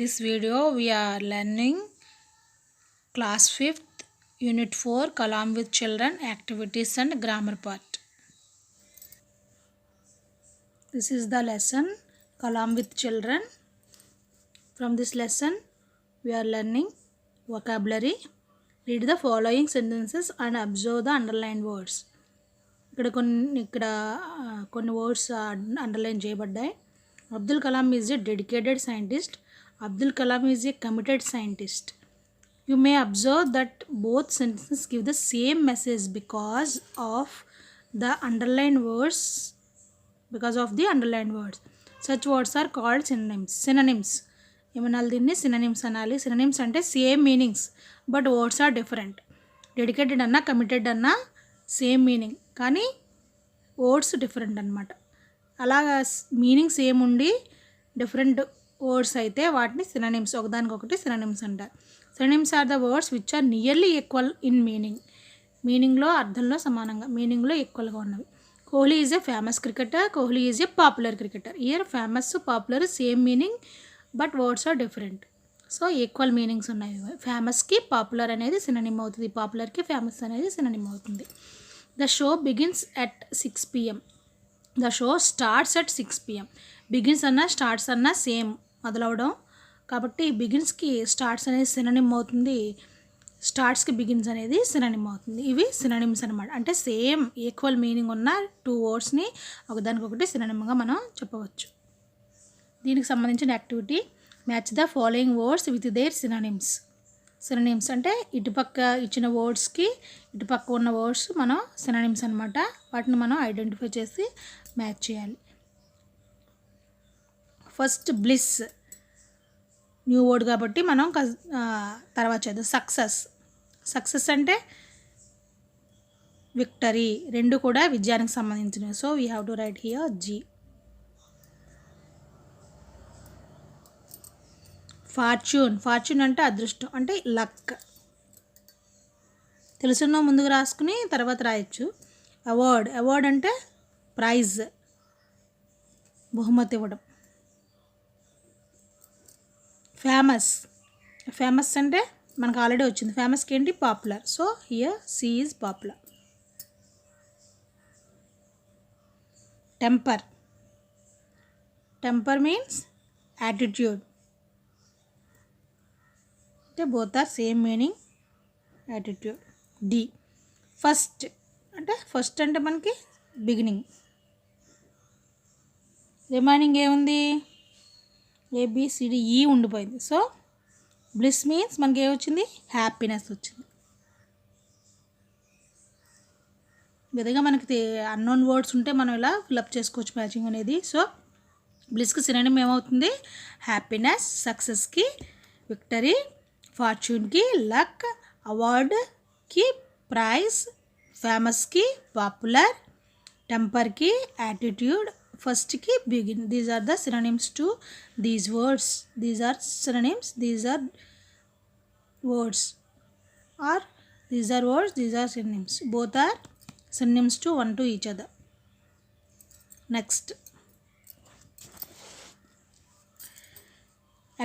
this video we are learning class 5th unit 4 Kalam with children activities and grammar part. This is the lesson Kalam with children. From this lesson we are learning vocabulary. Read the following sentences and observe the underlined words. కొన్ని words underline చేయబడ్డాయి. Abdul Kalam is a dedicated scientist. Abdul Kalam is a committed scientist. You may observe that both sentences give the same message because of the underlined words. Such words are called synonyms. ఏమనాలి దీన్ని synonyms అనాలి. synonyms అంటే same meanings but words are different. Dedicated అన్నా committed అన్నా same meaning కానీ words different అనమాట. అలాగా meaning same ఉండి డిఫరెంట్ వర్డ్స్ అయితే వాటిని సినోనిమ్స్, ఒకదానికొకటి సినోనిమ్స్ అంటారు. Synonyms are the words which are nearly equal in మీనింగ్లో అర్థంలో సమానంగా మీనింగ్లో ఈక్వల్గా ఉన్నవి. Kohli is a famous cricketer. Kohli is a popular cricketer. Here famous popular same meaning but words are different. So equal meanings ఉన్నాయి. ఫేమస్కి popular అనేది synonym అవుతుంది, పాపులర్కి famous అనేది సినోనిమ్ అవుతుంది. The show begins at 6 PM. The show starts at 6 PM. Begins అన్నా starts అన్నా same మొదలవడం కాబట్టి బిగిన్స్కి starts అనేది synonym అవుతుంది, స్టార్ట్స్కి బిగిన్స్ అనేది సినోనిమ్ అవుతుంది. ఇవి సినోనిమ్స్ అనమాట. అంటే సేమ్ ఈక్వల్ మీనింగ్ ఉన్న టూ వర్డ్స్ని ఒకదానికొకటి సినోనిమ్గా మనం చెప్పవచ్చు. దీనికి సంబంధించిన activity match the following words with their synonyms. Synonyms అంటే ఇటుపక్క ఇచ్చిన వర్డ్స్కి ఇటుపక్క ఉన్న వర్డ్స్ మనం సినోనిమ్స్ అనమాట. వాటిని మనం ఐడెంటిఫై చేసి మ్యాచ్ చేయాలి. ఫస్ట్ బ్లిస్, న్యూ వర్డ్ కాబట్టి మనం తర్వాత చేద్దాం. సక్సెస్ అంటే విక్టరీ, రెండు కూడా విజయానికి సంబంధించినవి. So we have to write here జీ. ఫార్చ్యూన్ అంటే అదృష్టం, అంటే లక్. తెలుసున్న ముందుకు రాసుకుని తర్వాత రాయొచ్చు. అవార్డ్ అంటే ప్రైజ్, బహుమతి ఇవ్వడం. ఫేమస్ అంటే మనకు ఆల్రెడీ వచ్చింది. ఫేమస్కి ఏంటి popular. So here C is popular. Temper means attitude. అంటే both are same meaning, attitude. D. First అంటే మనకి బిగినింగ్. రిమైనింగ్ ఏముంది, ABCD E ఉండిపోయింది. సో బ్లిస్ మీన్స్ మనకి ఏమొచ్చింది, హ్యాపీనెస్ వచ్చింది. విధంగా మనకి అన్నోన్ వర్డ్స్ ఉంటే మనం ఇలా ఫిలప్ చేసుకోవచ్చు మ్యాచింగ్ అనేది. సో బ్లిస్కి సినోనిమ్ ఏమవుతుంది, హ్యాపీనెస్. సక్సెస్కి విక్టరీ, ఫార్చ్యూన్కి లక్, అవార్డ్కి ప్రైజ్, ఫేమస్కి పాపులర్, టెంపర్కి యాటిట్యూడ్, ఫస్ట్కి begin. These are the synonyms to these words. These are synonyms, these are words, or these are words, these are synonyms. Both are synonyms to one to each other. Next,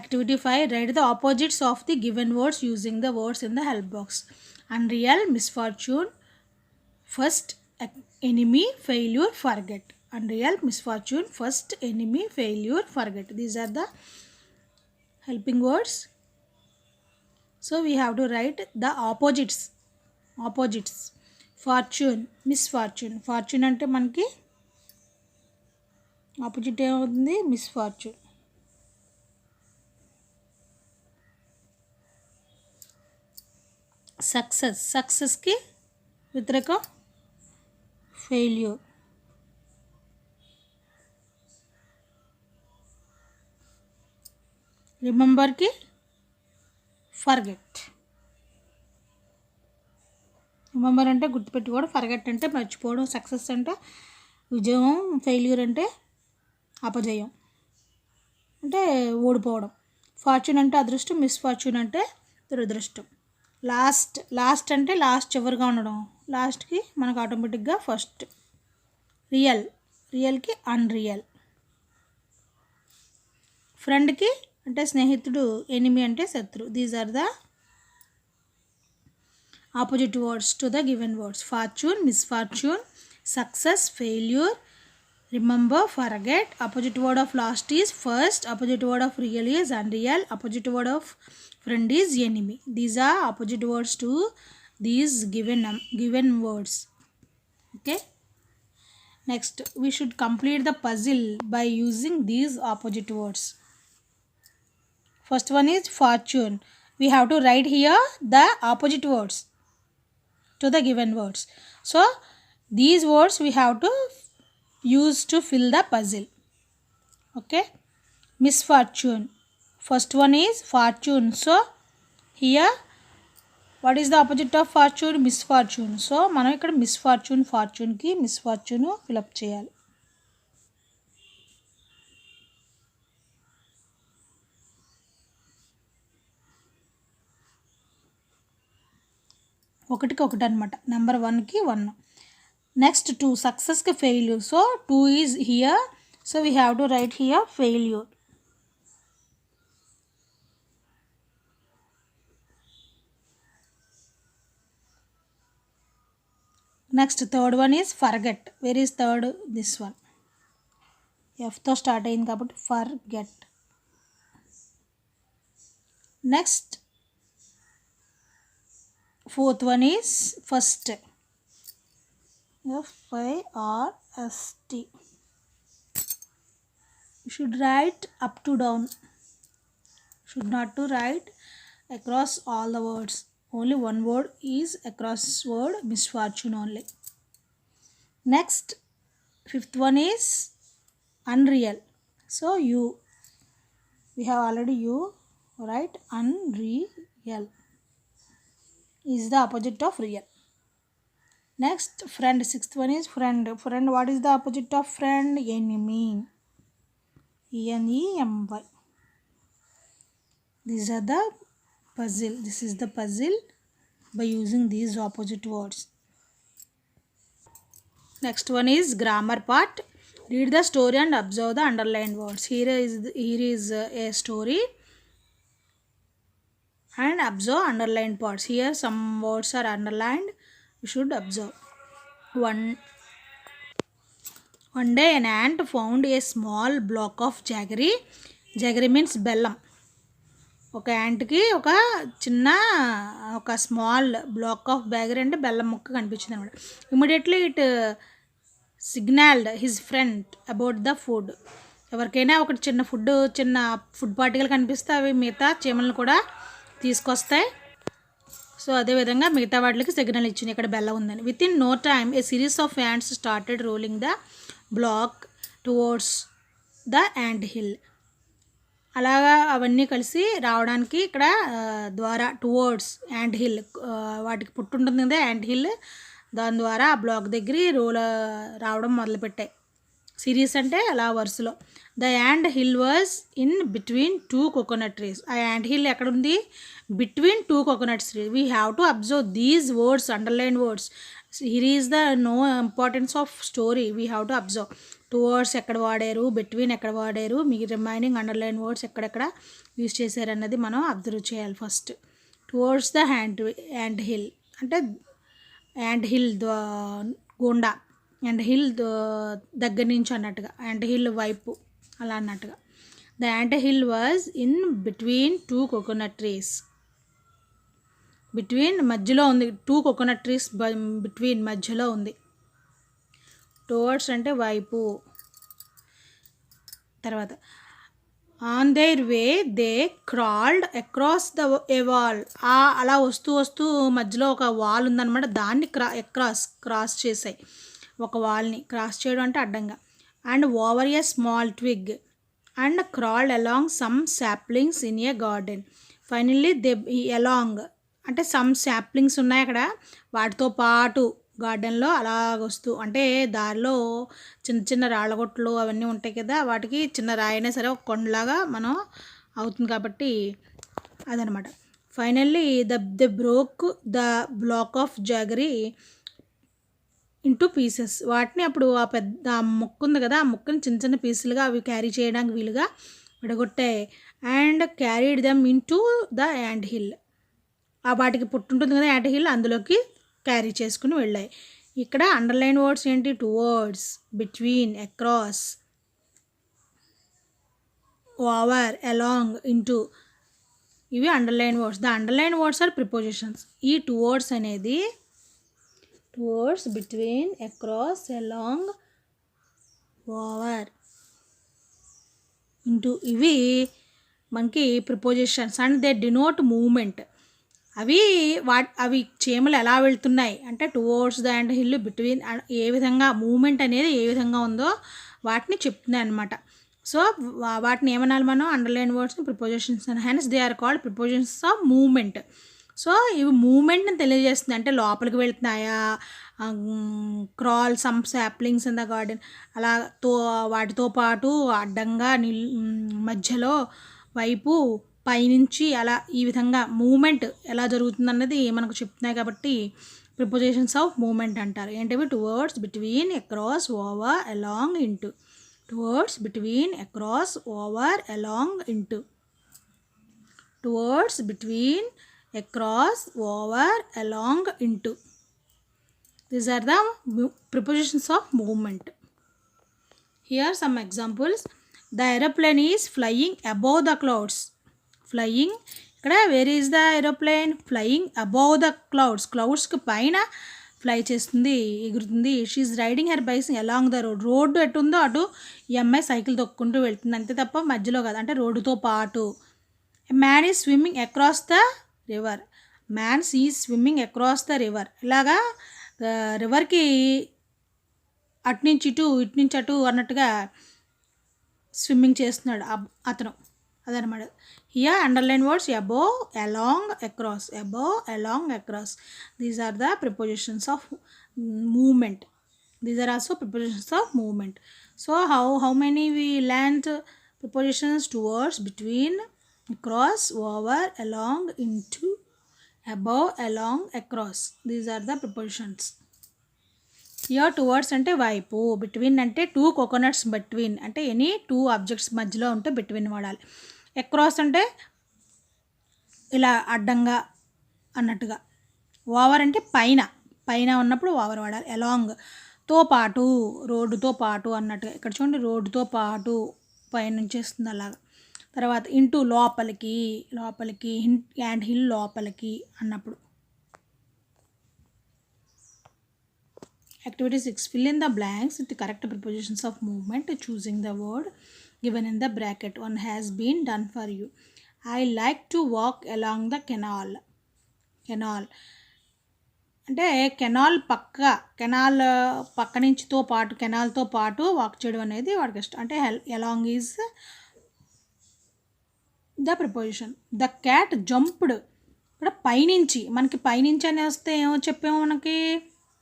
activity 5. Write the opposites of the given words using the words in the help box. Unreal, misfortune. First, enemy, failure, forget. Unreal, misfortune, first, enemy, failure, forget. These are the helping words. So we have to write the opposites. Fortune, misfortune. Fortune అంటే మనకి opposite ఏమవుతుంది, misfortune. సక్సెస్కి వ్యతిరేకం failure. రిమెంబర్కి forget. Remember అంటే గుర్తుపెట్టుకోవడం, forget అంటే మర్చిపోవడం, success అంటే విజయం, ఫెయిల్యూర్ అంటే అపజయం అంటే ఓడిపోవడం. ఫార్చ్యూన్ అంటే అదృష్టం, మిస్ఫార్చ్యూన్ అంటే దురదృష్టం. లాస్ట్ అంటే లాస్ట్ చివరిగా ఉండడం, లాస్ట్కి మనకు ఆటోమేటిక్గా ఫస్ట్. రియల్కి అన్రియల్. ఫ్రెండ్కి అంటే స్నేహితుడు, ఎనిమి అంటే శత్రు. These are the opposite words to the given words. Fortune, misfortune, success, failure, remember, forget. Opposite word of last is first. Opposite word of real is unreal. Opposite word of friend is enemy. These are opposite words to these given words. Okay, next we should complete the puzzle by using these opposite words. First one is fortune. We have to write here the opposite words to the given words. So these words we have to use to fill the puzzle. Okay, misfortune. First one is fortune. So here what is the opposite of fortune? Misfortune. So మనం ఇక్కడ misfortune, fortune కి misfortune fill up చేయాలి. ఒకటికి ఒకటి అనమాట. Number 1కి 1. Next 2, success ke failure. So 2 is here. So we have to write here failure. Next third one is forget. Where is third? This one. F to start అయింది కాబట్టి forget. Next fourth one is first. FIRST. You should write up to down. Should not to write across all the words. Only one word is across word, misfortune only. Next, fifth one is unreal. So you, we have already you, right? Unreal is the opposite of real. Next, friend. Sixth one is friend. Friend, what is the opposite of friend? Enemy. ENEMY. These are the puzzle. This is the puzzle by using these opposite words. Next one is grammar part. Read the story and observe the underlined words. Here is a story and observe underlined parts. Here some words are underlined. You should observe. One day an ant found a small block of jaggery. Jaggery means bellam. ఒక యాంట్కి ఒక small black of బ్యాగరీ అంటే బెల్లం ముక్క కనిపించింది అనమాట. Immediately it సిగ్నల్డ్ his friend about the food. ఎవరికైనా ఒకటి చిన్న ఫుడ్ పార్టికల్ కనిపిస్తే అవి మిగతా చీమలను కూడా తీసుకొస్తాయి. సో అదేవిధంగా మిగతా వాటికి సిగ్నల్ ఇచ్చింది ఇక్కడ బెల్లం ఉందని. Within no time a series of ants started rolling the block towards the ant hill. అలాగా అవన్నీ కలిసి రావడానికి ఇక్కడ ద్వారా టువర్డ్స్ యాంట్ హిల్, వాటికి పుట్టుంటుంది కదా యాంట్ హిల్, దాని ద్వారా ఆ బ్లాక్ దగ్గర రావడం మొదలుపెట్టాయి. సిరీస్ అంటే అలా వరుసలో. The ant hill was in between 2 coconut trees. ఆ యాంట్ హిల్ ఎక్కడుంది? Between 2 coconut trees. We have to observe these words, underline words. Here is the no importance of story. We have to observe towards ఎక్కడ వాడారు, between ఎక్కడ వాడారు, మీ remaining underline words ఎక్కడెక్కడ use చేశారు అన్నది మనం అబ్జర్వ్ చేయాలి first. Towards the ant hill అంటే యాంట్ హిల్ గుండా, యాంట్ హిల్ దగ్గర నుంచి అన్నట్టుగా, యాంట్ హిల్ వైపు అలా అన్నట్టుగా. The ant hill was in between 2 coconut trees. Between మధ్యలో ఉంది, 2 కోకోనట్ ట్రీస్ బిట్వీన్ మధ్యలో ఉంది. టువర్డ్స్ అంటే వైపు. తర్వాత on their way they crawled across the A wall. అలా వస్తూ మధ్యలో ఒక వాల్ ఉందన్నమాట, దాన్ని క్రాస్ చేసాయి. ఒక వాల్ని క్రాస్ చేయడం అంటే అడ్డంగా. And over a small twig and crawled along some saplings in a garden. Finally they along అంటే సమ్ సాప్లింగ్స్ ఉన్నాయి అక్కడ, వాటితో పాటు గార్డెన్లో అలాగొస్తూ అంటే దారిలో చిన్న రాళ్ళగొట్లు అవన్నీ ఉంటాయి కదా, వాటికి చిన్న రాయినా సరే ఒక కొండలాగా మనం అవుతుంది కాబట్టి అదనమాట. Finally the broke the black of jaggery into pieces. వాటిని అప్పుడు ఆ పెద్ద ముక్క ఉంది కదా, ఆ ముక్కని చిన్న పీసులుగా అవి క్యారీ చేయడానికి వీలుగా విడగొట్టాయి. And carried them into the ant hill. ఆ వాటికి పుట్టుంటుంది కదా యాంట్ హిల్, అందులోకి క్యారీ చేసుకుని వెళ్ళాయి. ఇక్కడ అండర్లైన్ వర్డ్స్ ఏంటి? Towards, between, across, over, along, into. ఇవి underline words. The underline words are prepositions. ఈ టువర్డ్స్ అనేది towards, between, across, along, over, into ఇవి మనకి prepositions and they denote movement. అవి చీమలు ఎలా వెళ్తున్నాయి అంటే towards the anthill, between, ఏ విధంగా మూమెంట్ అనేది ఏ విధంగా ఉందో వాటిని చెప్తున్నాయి అనమాట. సో వాటిని ఏమనాలి మనం? అండర్లైన్ వర్డ్స్ని ప్రిపోజిషన్స్ అని. Hence they are called prepositions of moment. So ఇవి మూమెంట్ని తెలియజేస్తుంది. అంటే లోపలికి వెళ్తున్నాయా, crawl some saplings in the garden, అలా వాటితో పాటు అడ్డంగా మధ్యలో వైపు పైనుంచి అలా ఈ విధంగా మూమెంట్ ఎలా జరుగుతుందన్నది మనకు చెప్తున్నాయి కాబట్టి ప్రిపోజిషన్స్ ఆఫ్ మూమెంట్ అంటారు. ఏంటివి? Towards, between, across, over, along, into. Towards, between, across, over, along, into. Towards, between, across, over, along, into. These are the prepositions of movement. Here are some examples. The aeroplane is flying above the clouds. Flying. Ikkada where is the aeroplane? Flying above the clouds. Clouds ki paina fly చేస్తుంది, ఎగురుతుంది. She is riding her bike along the road. Road ఎటు ఉందో అటు ఈ అమ్మాయి cycle తొక్కుంటూ వెళ్తుంది, అంతే తప్ప మధ్యలో కాదు, అంటే రోడ్డుతో పాటు. Man is swimming across the river. Man is swimming across the river. ఇలాగా రివర్కి అటునుంచి ఇటు, ఇటు నుంచి అటు అన్నట్టుగా స్విమ్మింగ్ చేస్తున్నాడు అతను, అదనమాట. Here underline words above, along, across. Above, along, across. These are the prepositions of moment. These are also prepositions of moment. So how many we learned prepositions? Towards, between, across, over, along, into, above, along, across. These are the prepositions. Here towards అంటే వైపు, between అంటే two coconuts between, అంటే any two objects మధ్యలో ఉంటే between వాడాలి. Across అంటే ఇలా అడ్డంగా అన్నట్టుగా. ఓవర్ అంటే పైన, పైన ఉన్నప్పుడు ఓవర్ వాడాలి. అలాంగ్ తో పాటు, రోడ్డుతో పాటు అన్నట్టుగా. ఇక్కడ చూడండి, రోడ్డుతో పాటు పైనుంచి వస్తుంది అలాగా. తర్వాత ఇంటూ లోపలికి, లోపలికి, యాంట్ హిల్ లోపలికి అన్నప్పుడు. Activity 6. Fill in the blanks with the correct prepositions of movement, choosing the word given in the bracket. One has been done for you. I like to walk along the canal. Canal అంటే canal పక్క నుంచితో పాటు, కెనాల్తో పాటు walk చేయడం అనేది వాడికి ఇష్టం. అంటే along is the preposition. The cat jumped. ఇక్కడ పైనుంచి, మనకి పైనుంచి అని వస్తే ఏమో చెప్పాము, మనకి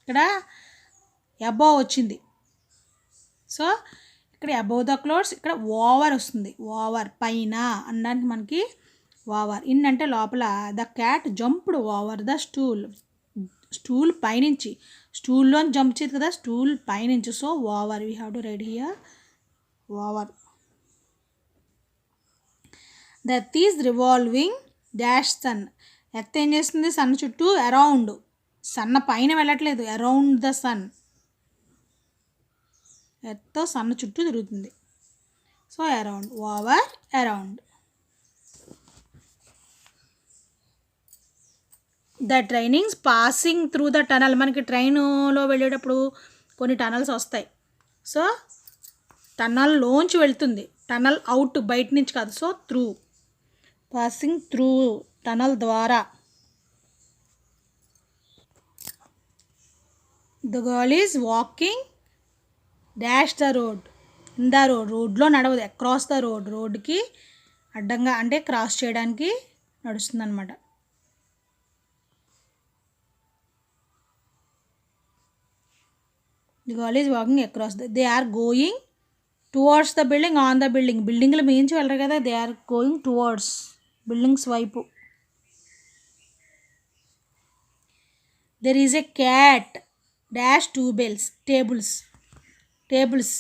ఇక్కడ అబోవ్ వచ్చింది. సో ఇక్కడ అబోవ్ ద క్లౌడ్స్, ఇక్కడ ఓవర్ వస్తుంది. ఓవర్ పైన అనడానికి మనకి ఓవర్. ఇన్ అంటే లోపల. The cat jumped over the stool. Stool పైనుంచి, స్టూల్లో జంప్ చేయదు కదా, స్టూల్ పైనుంచి. So over, we have to write here over. The earth is revolving dash sun. Earth ఏం చేస్తుంది? సన్ చుట్టూ అరౌండ్. సన్న పైన వెళ్ళట్లేదు, around the sun. Earth sun చుట్టూ తిరుగుతుంది. So around, over, around. The trainings passing through the tunnel. మనకి ట్రైన్లో వెళ్ళేటప్పుడు కొన్ని టనల్స్ వస్తాయి. సో టనల్లోంచి వెళ్తుంది, టనల్ అవుట్, బయట నుంచి కాదు. So through, passing through, tunnel ద్వారా. The girl is walking dash the road. In the road, రోడ్లో నడవదు, అక్రాస్ ద రోడ్, రోడ్కి అడ్డంగా అంటే క్రాస్ చేయడానికి నడుస్తుంది అనమాట. The girl is walking across the. They are going towards the building, on the building. బిల్డింగ్లు మించి వెళ్ళరు కదా, they are going towards, buildings వైపు. There is a cat dash two bells. Tables.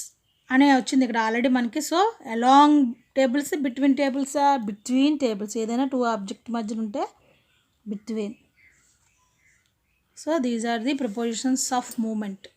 అనే వచ్చింది ఇక్కడ ఆల్రెడీ మనకి. So along tables, between tables, between tables, ఏదైనా టూ ఆబ్జెక్ట్ మధ్యన ఉంటే between. So these are the prepositions of moment.